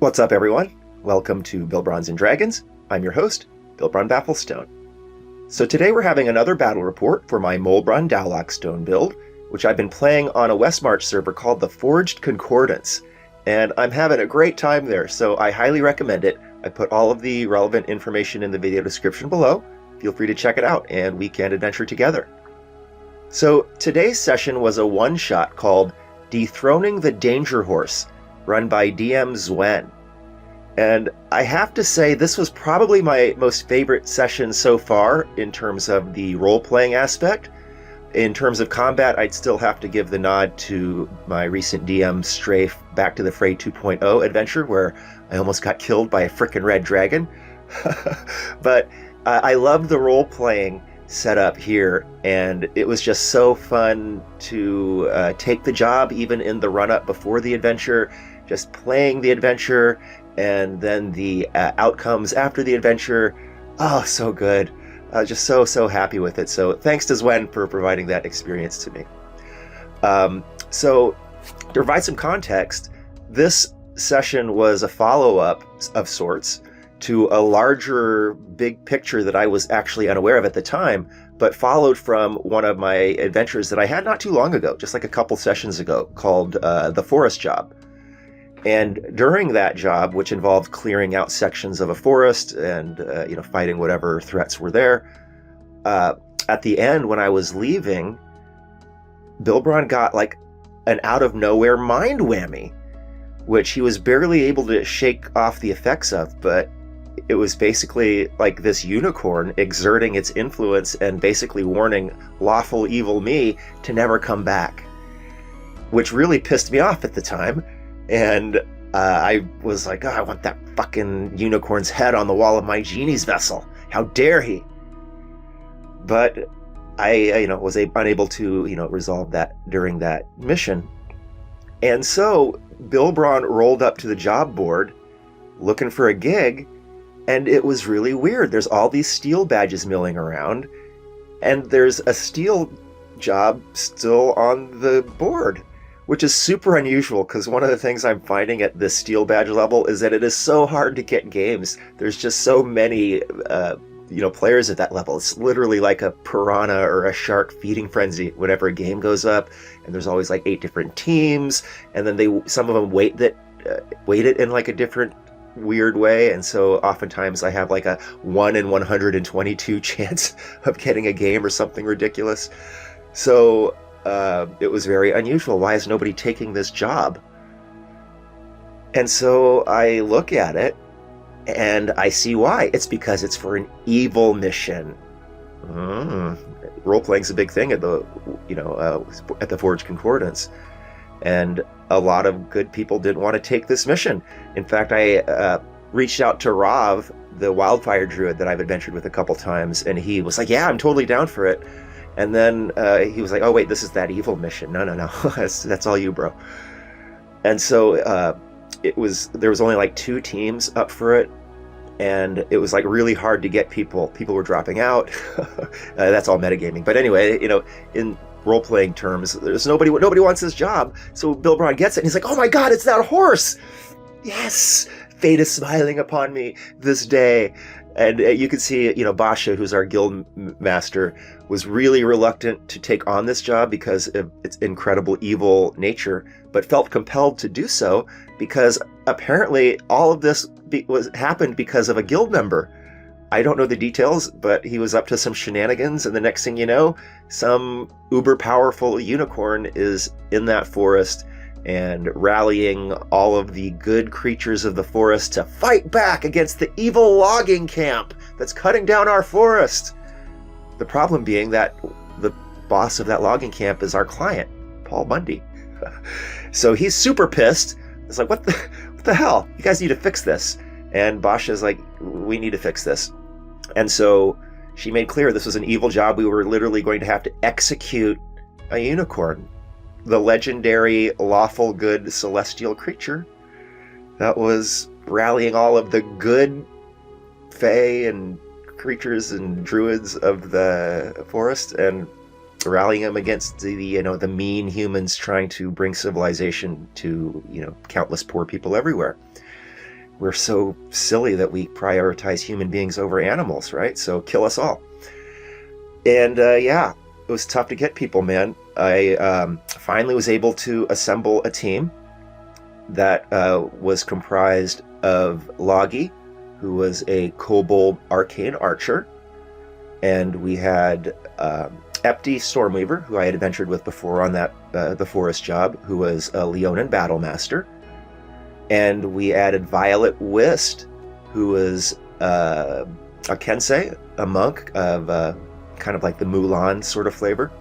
What's up, everyone? Welcome to Bilbrons and Dragons. I'm your host, Bilbron DaoLockStone. So today we're having another battle report for my Molebron DaoLockStone build, which I've been playing on a Westmarch server called the Forged Concordance. And I'm having a great time there, so I highly recommend it. I put all of the relevant information in the video description below. Feel free to check it out, and we can adventure together. So today's session was a one-shot called Dethroning the Danger Horse, run by DM Zwen. And I have to say, this was probably my most favorite session so far in terms of the role-playing aspect. In terms of combat, I'd still have to give the nod to my recent DM Strafe Back to the Fray 2.0 adventure, where I almost got killed by a frickin' red dragon. But I love the role-playing setup here, and it was just so fun to take the job even in the run-up before the adventure, just playing the adventure, and then the outcomes after the adventure. Oh, so good. Just so happy with it. So thanks to Zwen for providing that experience to me. So to provide some context, this session was a follow-up of sorts to a larger big picture that I was actually unaware of at the time, but followed from one of my adventures that I had not too long ago, just like a couple sessions ago, called the Forest Job. And during that job, which involved clearing out sections of a forest and fighting whatever threats were there, at the end when I was leaving, Bilbron got like an out-of-nowhere mind whammy, which he was barely able to shake off the effects of, but it was basically like this unicorn exerting its influence and basically warning lawful evil me to never come back, which really pissed me off at the time. And I was like, oh, I want that fucking unicorn's head on the wall of my Genie's vessel. How dare he? But I was unable to, resolve that during that mission. And so Bilbron rolled up to the job board looking for a gig, and it was really weird. There's all these steel badges milling around, and there's a steel job still on the board, which is super unusual, because one of the things I'm finding at this steel badge level is that it is so hard to get games. There's just so many players at that level. It's literally like a piranha or a shark feeding frenzy whenever a game goes up, and there's always like 8 different teams, and then some of them weight it in like a different weird way, and so oftentimes I have like a 1 in 122 chance of getting a game or something ridiculous. So it was very unusual. Why is nobody taking this job? And so I look at it and I see why. It's because it's for an evil mission. Role-playing's a big thing at the Forged Concordance, and a lot of good people didn't want to take this mission. In fact, I reached out to Rav, the Wildfire Druid that I've adventured with a couple times, and he was like, yeah, I'm totally down for it. And then he was like, oh, wait, this is that evil mission. No. that's all you, bro. And so there was only like 2 teams up for it. And it was like really hard to get people. People were dropping out. That's all metagaming. But anyway, in role-playing terms, there's nobody wants this job. So Bilbron gets it. And he's like, oh my God, it's that horse. Yes. Fate is smiling upon me this day. And you can see, Basha, who's our Guildmaster, was really reluctant to take on this job because of its incredible evil nature, but felt compelled to do so because apparently all of this happened because of a guild member. I don't know the details, but he was up to some shenanigans, and the next thing you know, some uber powerful unicorn is in that forest and rallying all of the good creatures of the forest to fight back against the evil logging camp that's cutting down our forest. The problem being that the boss of that logging camp is our client, Paul Bundy. So he's super pissed. It's like, what the hell? You guys need to fix this. And Basha's like, we need to fix this. And so she made clear this was an evil job. We were literally going to have to execute a unicorn, the legendary lawful good celestial creature that was rallying all of the good fae and creatures and druids of the forest and rallying them against the mean humans trying to bring civilization to countless poor people everywhere. we're so silly that we prioritize human beings over animals, right? So kill us all. And yeah, it was tough to get people, man. I finally was able to assemble a team that was comprised of Logi, who was a kobold arcane archer, and we had Epti Stormweaver, who I had adventured with before on that the forest job, who was a Leonin battlemaster, and we added Violet Whist, who was a Kensei, a monk of kind of like the Mulan sort of flavor.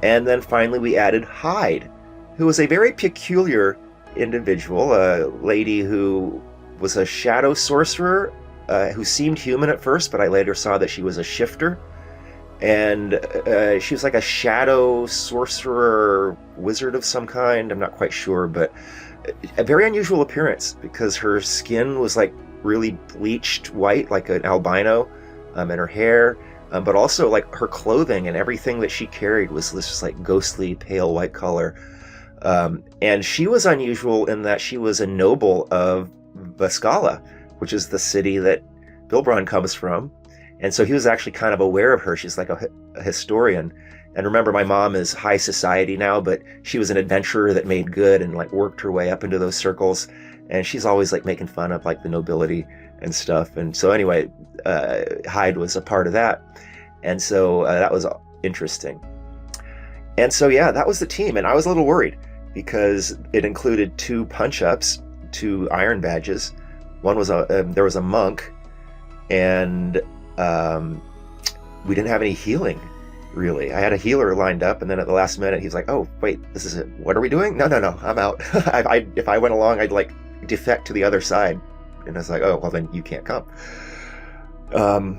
And then finally we added Hyde, who was a very peculiar individual, a lady who was a shadow sorcerer who seemed human at first, but I later saw that she was a shifter. And she was like a shadow sorcerer wizard of some kind. I'm not quite sure, but a very unusual appearance because her skin was like really bleached white, like an albino, and her hair. But also like her clothing and everything that she carried was this just like ghostly pale white color. And she was unusual in that she was a noble of Vascala, which is the city that Bilbron comes from. And so he was actually kind of aware of her. She's like a historian. And remember, my mom is high society now, but she was an adventurer that made good and like worked her way up into those circles. And she's always like making fun of like the nobility and stuff. And so anyway, Hyde was a part of that. And so that was interesting. And so, yeah, that was the team. And I was a little worried because it included 2 punch-ups, 2 iron badges. One was there was a monk, and we didn't have any healing, really. I had a healer lined up, and then at the last minute, he's like, oh, wait, this is it. What are we doing? No, I'm out. If I went along, I'd like defect to the other side. And I was like, oh, well, then you can't come.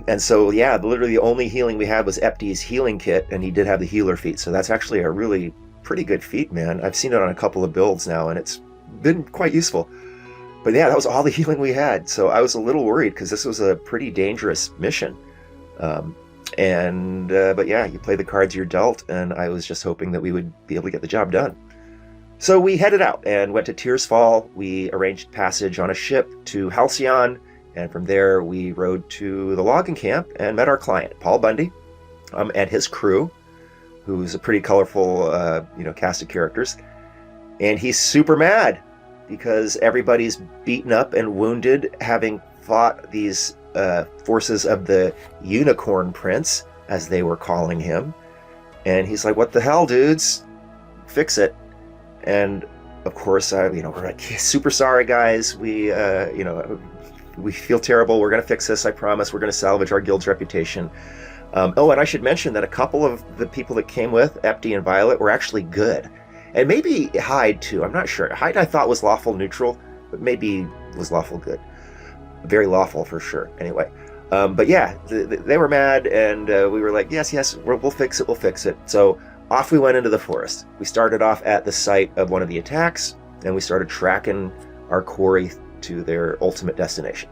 And so, yeah, literally the only healing we had was Epti's healing kit, and he did have the healer feat. So that's actually a really pretty good feat, man. I've seen it on a couple of builds now, and it's been quite useful. But yeah, that was all the healing we had. So I was a little worried because this was a pretty dangerous mission. But yeah, you play the cards you're dealt, and I was just hoping that we would be able to get the job done. So we headed out and went to Tears Fall. We arranged passage on a ship to Halcyon, and from there we rode to the logging camp and met our client, Paul Bundy, and his crew, who's a pretty colorful, cast of characters. And he's super mad because everybody's beaten up and wounded, having fought these forces of the Unicorn Prince, as they were calling him. And he's like, what the hell, dudes? Fix it. And of course, we're like, super sorry, guys. We feel terrible. We're going to fix this. I promise. We're going to salvage our guild's reputation. And I should mention that a couple of the people that came with, Epti and Violet, were actually good. And maybe Hyde, too. I'm not sure. Hyde, I thought, was lawful neutral, but maybe was lawful good. Very lawful, for sure. Anyway. But yeah, they were mad, and we were like, yes, we'll fix it. So off we went into the forest. We started off at the site of one of the attacks, and we started tracking our quarry to their ultimate destination.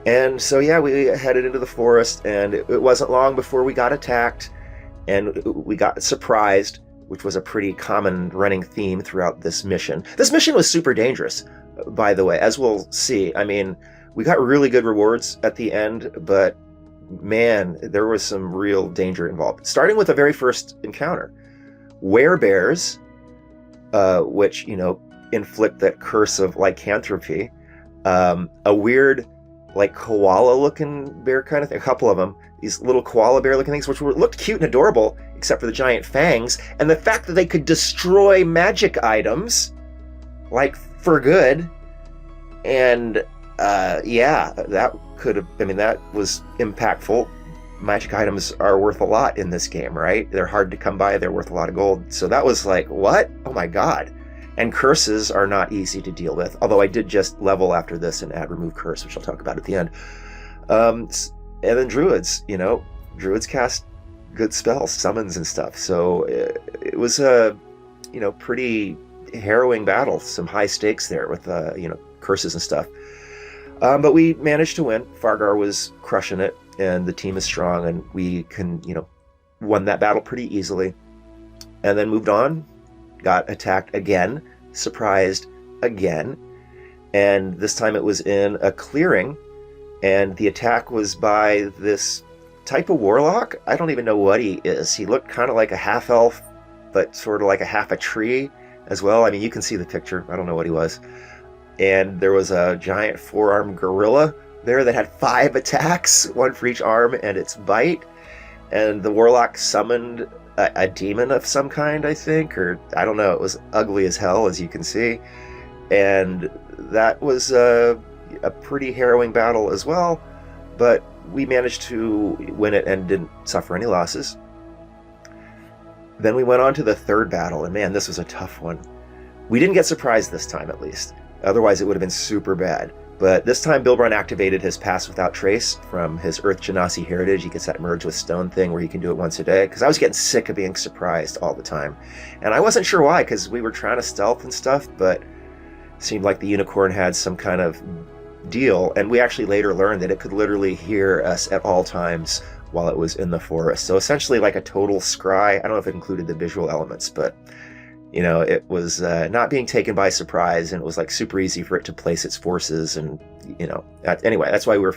And so, yeah, we headed into the forest, and it wasn't long before we got attacked, and we got surprised, which was a pretty common running theme throughout this mission. This mission was super dangerous, by the way, as we'll see. I mean, we got really good rewards at the end, but man, there was some real danger involved. Starting with the very first encounter. Werebears, which, inflict that curse of lycanthropy. A weird, like, koala-looking bear kind of thing. A couple of them. These little koala bear-looking things, which looked cute and adorable, except for the giant fangs. And the fact that they could destroy magic items, like, for good. And, that could have... that was impactful. Magic items are worth a lot in this game, right? They're hard to come by. They're worth a lot of gold. So that was like, what? Oh my god. And curses are not easy to deal with. Although I did just level after this and add remove curse, which I'll talk about at the end. And then druids, druids cast good spells, summons and stuff. So it was a, pretty harrowing battle. Some high stakes there with, curses and stuff. But we managed to win. Fargar was crushing it, and the team is strong, and we won that battle pretty easily. And then moved on, got attacked again, surprised again, And this time it was in a clearing, and the attack was by this type of warlock. I don't even know what he is. He looked kind of like a half-elf, but sort of like a half a tree as well. I mean, you can see the picture. I don't know what he was. And there was a giant four-armed gorilla there that had 5 attacks, 1 for each arm and its bite. And the warlock summoned a demon of some kind, I think, or I don't know. It was ugly as hell, as you can see. And that was a pretty harrowing battle as well, but we managed to win it and didn't suffer any losses. Then we went on to the third battle, and man, this was a tough one. We didn't get surprised this time, at least. Otherwise, it would have been super bad. But this time, Bilbron activated his Pass Without Trace from his Earth Genasi heritage. He gets that Merge with Stone thing where he can do it once a day, because I was getting sick of being surprised all the time. And I wasn't sure why, because we were trying to stealth and stuff, but it seemed like the unicorn had some kind of deal. And we actually later learned that it could literally hear us at all times while it was in the forest. So essentially like a total scry. I don't know if it included the visual elements, but you know, it was not being taken by surprise, and it was like super easy for it to place its forces. And you know, anyway, that's why we were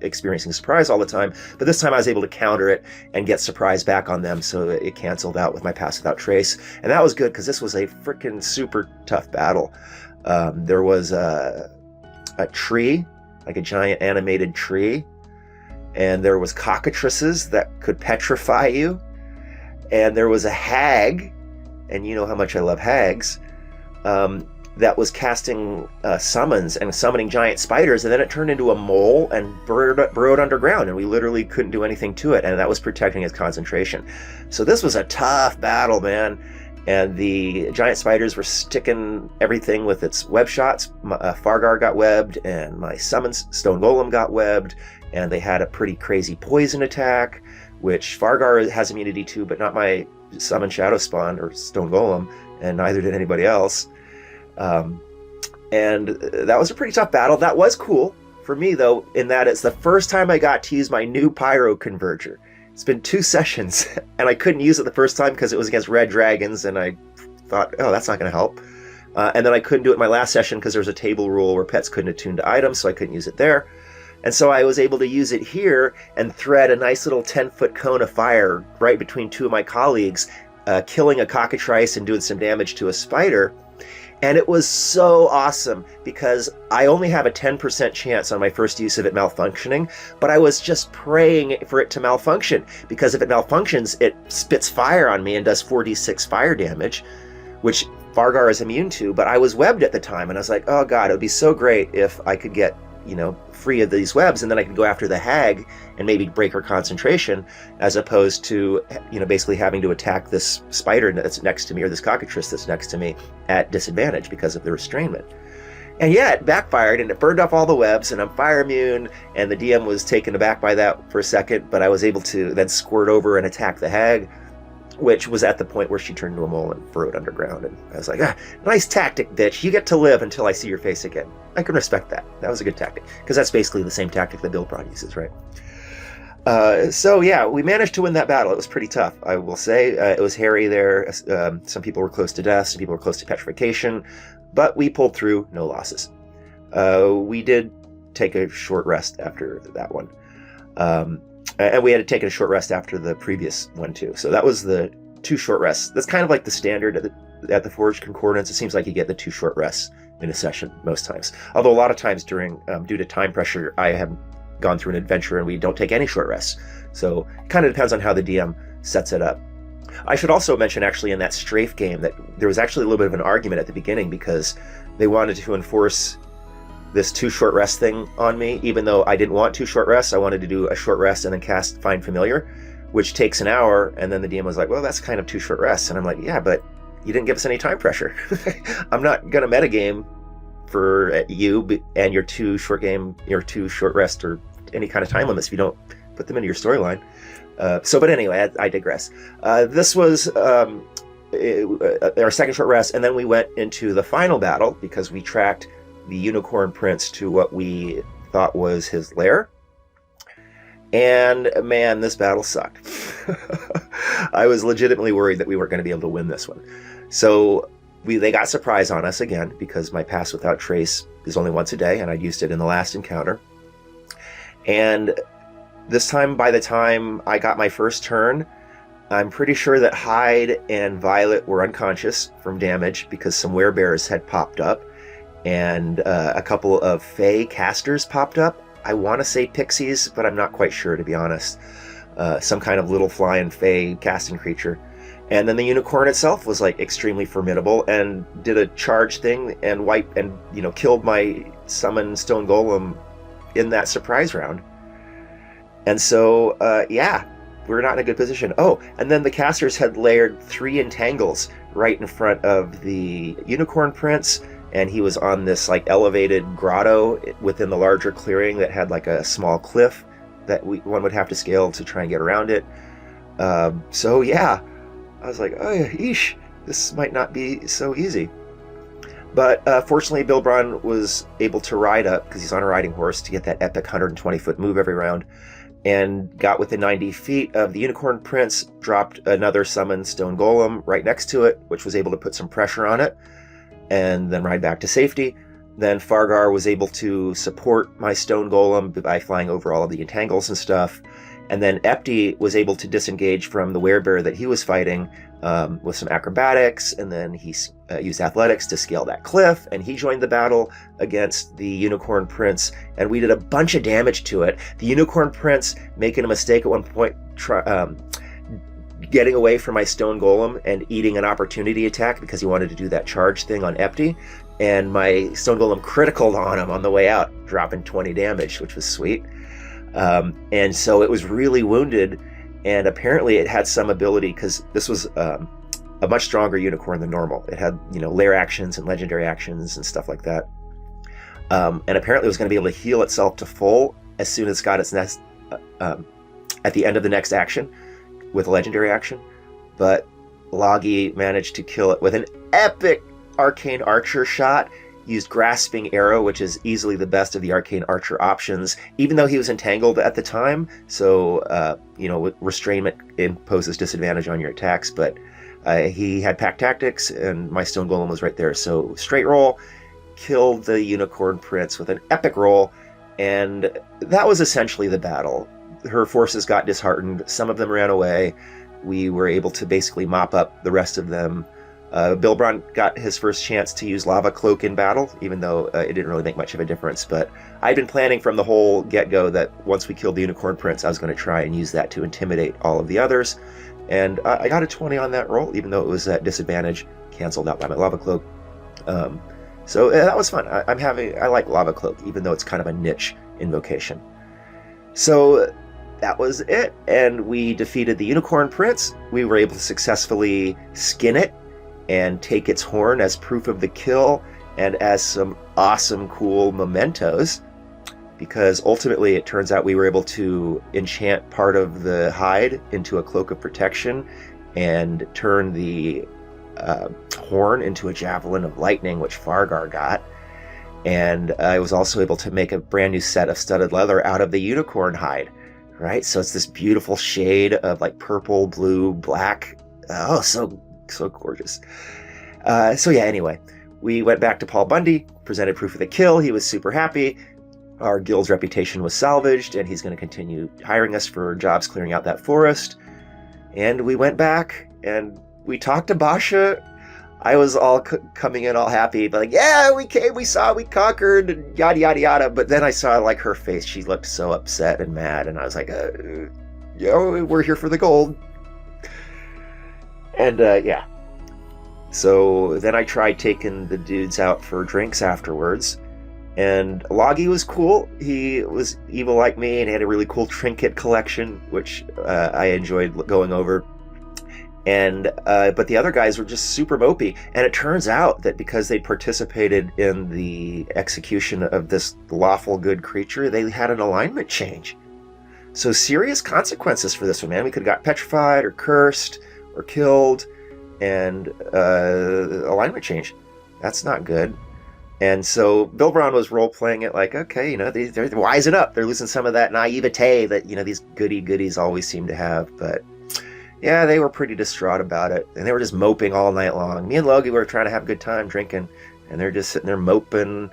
experiencing surprise all the time. But this time I was able to counter it and get surprise back on them, so it canceled out with my Pass Without Trace. And that was good, because this was a freaking super tough battle. There was a tree, like a giant animated tree, and there was cockatrices that could petrify you, and there was a hag, and you know how much I love hags, that was casting summons and summoning giant spiders, and then it turned into a mole and burrowed underground, and we literally couldn't do anything to it, and that was protecting its concentration. So this was a tough battle, man. And the giant spiders were sticking everything with its web shots. Fargar got webbed, and my summons Stone Golem got webbed, and they had a pretty crazy poison attack, which Fargar has immunity to, but not my summon Shadow Spawn or Stone Golem, and neither did anybody else. And that was a pretty tough battle. That was cool for me, though, in that it's the first time I got to use my new Pyro Converger. It's been 2 sessions, and I couldn't use it the first time because it was against red dragons, and I thought, oh, that's not going to help. And then I couldn't do it in my last session because there was a table rule where pets couldn't attune to items, so I couldn't use it there. And so I was able to use it here and thread a nice little 10-foot cone of fire right between 2 of my colleagues, killing a cockatrice and doing some damage to a spider. And it was so awesome because I only have a 10% chance on my first use of it malfunctioning, but I was just praying for it to malfunction, because if it malfunctions, it spits fire on me and does 4d6 fire damage, which Fargar is immune to, but I was webbed at the time, and I was like, oh god, it would be so great if I could get, you know, free of these webs, and then I could go after the hag and maybe break her concentration, as opposed to, you know, basically having to attack this spider that's next to me, or this cockatrice that's next to me, at disadvantage because of the restrainment. And yeah, it backfired, and it burned off all the webs, and I'm fire immune, and the DM was taken aback by that for a second, but I was able to then squirt over and attack the hag, which was at the point where she turned into a mole and burrowed underground. And I was like, nice tactic, bitch. You get to live until I see your face again. I can respect that. That was a good tactic, because that's basically the same tactic that Bilbron uses, right? So yeah, we managed to win that battle. It was pretty tough, I will say. It was hairy there. Some people were close to death. Some people were close to petrification. But we pulled through, no losses. We did take a short rest after that one. And we had to take a short rest after the previous one, too. So that was the 2 short rests. That's kind of like the standard at the Forged Concordance. It seems like you get the 2 short rests in a session most times. Although a lot of times during, due to time pressure, I have gone through an adventure and we don't take any short rests. So it kind of depends on how the DM sets it up. I should also mention, actually, in that strafe game, that there was actually a little bit of an argument at the beginning, because they wanted to enforce this 2 short rest thing on me, even though I didn't want 2 short rests. I wanted to do a short rest and then cast Find Familiar, which takes an hour, and then the DM was like, well, that's kind of 2 short rests. And I'm like, yeah, but you didn't give us any time pressure. I'm not going to metagame for you and your 2 short rest or any kind of time limits if you don't put them into your storyline. But anyway, I digress. This was our second short rest, and then we went into the final battle, because we tracked the Unicorn Prince to what we thought was his lair. And man, this battle sucked. I was legitimately worried that we weren't going to be able to win this one. So they got surprise on us again, because my Pass Without Trace is only once a day, and I'd used it in the last encounter. And this time, by the time I got my first turn, I'm pretty sure that Hyde and Violet were unconscious from damage, because some werebears had popped up, and a couple of Fey casters popped up. I want to say pixies, but I'm not quite sure, to be honest. Some kind of little flying Fey casting creature. And then the unicorn itself was like extremely formidable and did a charge thing and killed my summon stone golem in that surprise round. And so, we're not in a good position. Oh, and then the casters had layered 3 entangles right in front of the unicorn prince, and he was on this like elevated grotto within the larger clearing that had like a small cliff that one would have to scale to try and get around it. I was like, oh, yeesh, this might not be so easy. But fortunately, Bilbron was able to ride up, because he's on a riding horse, to get that epic 120-foot move every round, and got within 90 feet of the Unicorn Prince, dropped another summoned Stone Golem right next to it, which was able to put some pressure on it, and then ride back to safety. Then Fargar was able to support my Stone Golem by flying over all of the entangles and stuff. And then Epti was able to disengage from the werebear that he was fighting with some acrobatics, and then he used athletics to scale that cliff, and he joined the battle against the Unicorn Prince, and we did a bunch of damage to it. The Unicorn Prince making a mistake at one point, getting away from my Stone Golem and eating an opportunity attack because he wanted to do that charge thing on Epti, and my Stone Golem criticaled on him on the way out, dropping 20 damage, which was sweet. And so it was really wounded, and apparently it had some ability, because this was a much stronger unicorn than normal. It had, lair actions and legendary actions and stuff like that. And apparently it was going to be able to heal itself to full as soon as it got its next, at the end of the next action with a legendary action. But Loggy managed to kill it with an epic Arcane Archer shot. Used Grasping Arrow, which is easily the best of the Arcane Archer options, even though he was entangled at the time. So, restrainment imposes disadvantage on your attacks, but he had Pack Tactics, and my Stone Golem was right there. So, straight roll, killed the Unicorn Prince with an epic roll, and that was essentially the battle. Her forces got disheartened. Some of them ran away. We were able to basically mop up the rest of them. Bilbron got his first chance to use Lava Cloak in battle, even though it didn't really make much of a difference. But I'd been planning from the whole get-go that once we killed the Unicorn Prince, I was going to try and use that to intimidate all of the others. And I got a 20 on that roll, even though it was at disadvantage, canceled out by my Lava Cloak. So that was fun. I like Lava Cloak, even though it's kind of a niche invocation. So that was it. And we defeated the Unicorn Prince. We were able to successfully skin it and take its horn as proof of the kill and as some awesome, cool mementos, because ultimately it turns out we were able to enchant part of the hide into a cloak of protection and turn the horn into a javelin of lightning, which Fargar got. And I was also able to make a brand new set of studded leather out of the unicorn hide, right? So it's this beautiful shade of like purple, blue, black. Oh, so gorgeous. Anyway, we went back to Paul Bundy, presented proof of the kill. He was super happy. Our guild's reputation was salvaged, and he's going to continue hiring us for jobs clearing out that forest. And we went back, and we talked to Basha. I was all coming in all happy, but like, yeah, we came, we saw, we conquered, and yada, yada, yada. But then I saw like her face. She looked so upset and mad, and I was like, we're here for the gold. And so then I tried taking the dudes out for drinks afterwards, and Loggy was cool. He was evil like me and had a really cool trinket collection, which I enjoyed going over. And but the other guys were just super mopey, and it turns out that because they participated in the execution of this lawful good creature, they had an alignment change. So serious consequences for this one, man. We could have got petrified or cursed or killed, and alignment change. That's not good. And so Bilbron was role-playing it like, okay, they're wising up. They're losing some of that naivete that, these goodies always seem to have. But yeah, they were pretty distraught about it, and they were just moping all night long. Me and Logie were trying to have a good time drinking, and they're just sitting there moping.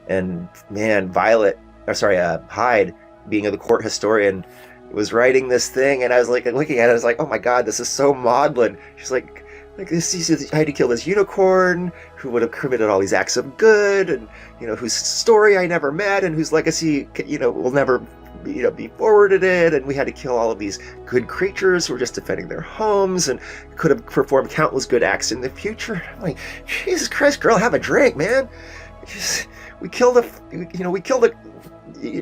And man, Hyde, being the court historian, was writing this thing, and I was like looking at it, I was like, oh my god, this is so maudlin. She's like this, I had to kill this unicorn who would have committed all these acts of good, and whose story I never met, and whose legacy will never be forwarded in, and we had to kill all of these good creatures who were just defending their homes and could have performed countless good acts in the future. I'm like, Jesus Christ, girl, have a drink, man. We killed a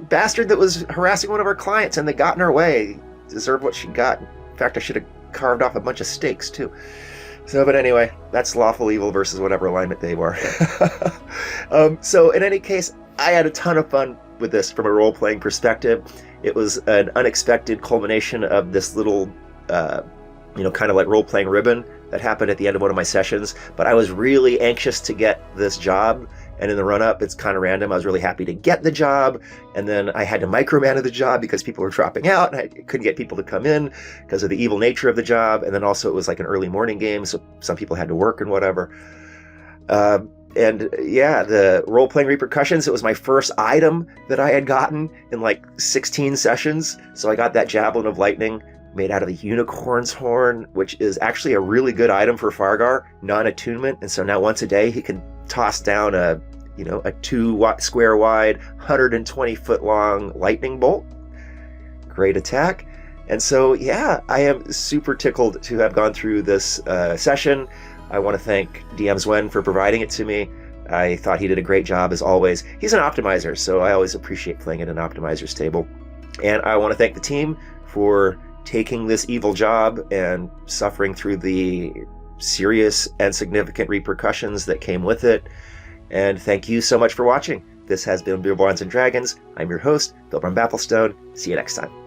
bastard that was harassing one of our clients, and they got in our way. Deserved what she got. In fact, I should have carved off a bunch of steaks too. So, but anyway, that's lawful evil versus whatever alignment they were. So in any case, I had a ton of fun with this from a role-playing perspective. It was an unexpected culmination of this little, kind of like role-playing ribbon that happened at the end of one of my sessions. But I was really anxious to get this job. And in the run-up, it's kind of random. I was really happy to get the job, and then I had to micromanage the job because people were dropping out, and I couldn't get people to come in because of the evil nature of the job. And then also it was like an early morning game, so some people had to work and whatever. And yeah, the role-playing repercussions, it was my first item that I had gotten in like 16 sessions. So I got that Javelin of Lightning made out of the unicorn's horn, which is actually a really good item for Fargar, non-attunement. And so now once a day he can toss down a 2 square wide, 120 foot long lightning bolt. Great attack. And so, yeah, I am super tickled to have gone through this session. I want to thank DM Zwen for providing it to me. I thought he did a great job as always. He's an optimizer, so I always appreciate playing at an optimizer's table. And I want to thank the team for taking this evil job and suffering through the serious and significant repercussions that came with it. And thank you so much for watching. This has been Bilbrons and Dragons. I'm your host, Bilbron DaoLockStone. See you next time.